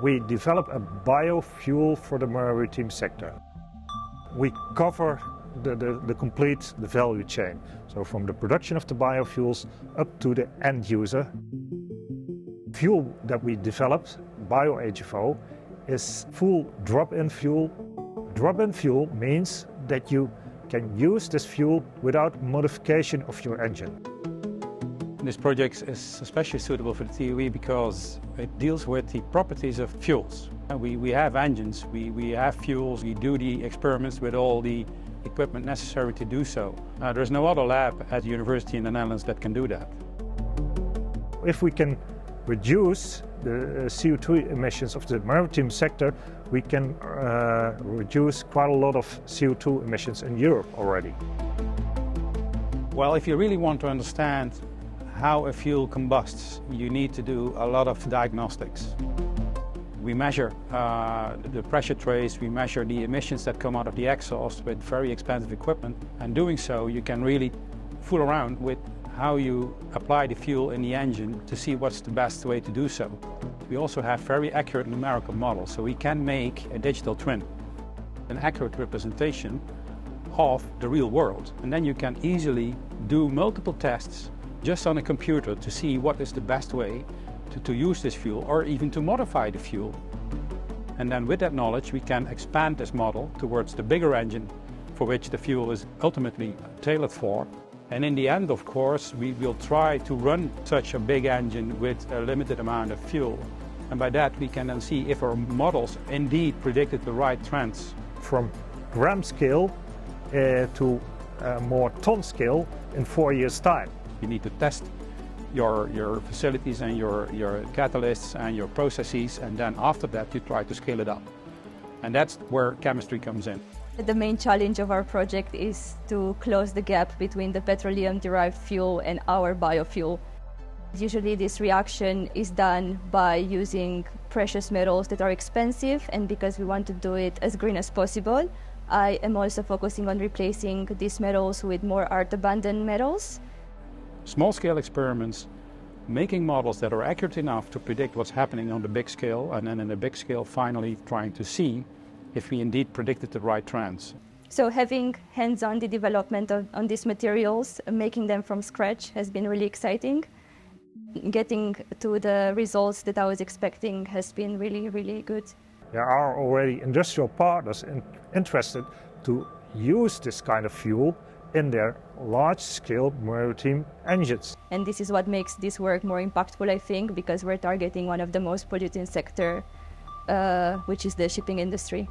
We develop a biofuel for the maritime sector. We cover the complete value chain, so from the production of the biofuels up to the end user. Fuel that we developed, bio-HFO, is full drop-in fuel. Drop-in fuel means that you can use this fuel without modification of your engine. This project is especially suitable for the TUE because it deals with the properties of fuels. We have engines, we have fuels, we do the experiments with all the equipment necessary to do so. There's no other lab at the university in the Netherlands that can do that. If we can reduce the CO2 emissions of the maritime sector, we can reduce quite a lot of CO2 emissions in Europe already. Well, if you really want to understand how a fuel combusts, you need to do a lot of diagnostics. We measure the pressure trace, we measure the emissions that come out of the exhaust with very expensive equipment, and doing so you can really fool around with how you apply the fuel in the engine to see what's the best way to do so. We also have very accurate numerical models, so we can make a digital twin, an accurate representation of the real world. And then you can easily do multiple tests just on a computer to see what is the best way to use this fuel, or even to modify the fuel. And then with that knowledge we can expand this model towards the bigger engine for which the fuel is ultimately tailored for. And in the end, of course, we will try to run such a big engine with a limited amount of fuel. And by that we can then see if our models indeed predicted the right trends. From gram scale to more ton scale in 4 years' time. You need to test your facilities and your catalysts and your processes, and then after that you try to scale it up. And that's where chemistry comes in. The main challenge of our project is to close the gap between the petroleum-derived fuel and our biofuel. Usually this reaction is done by using precious metals that are expensive, and because we want to do it as green as possible, I am also focusing on replacing these metals with more art-abundant metals. Small-scale experiments, making models that are accurate enough to predict what's happening on the big scale, and then in the big scale finally trying to see if we indeed predicted the right trends. So having hands-on the development on these materials, making them from scratch has been really exciting. Getting to the results that I was expecting has been really, really good. There are already industrial partners interested to use this kind of fuel in their large-scale maritime engines. And this is what makes this work more impactful, I think, because we're targeting one of the most polluting sectors, which is the shipping industry.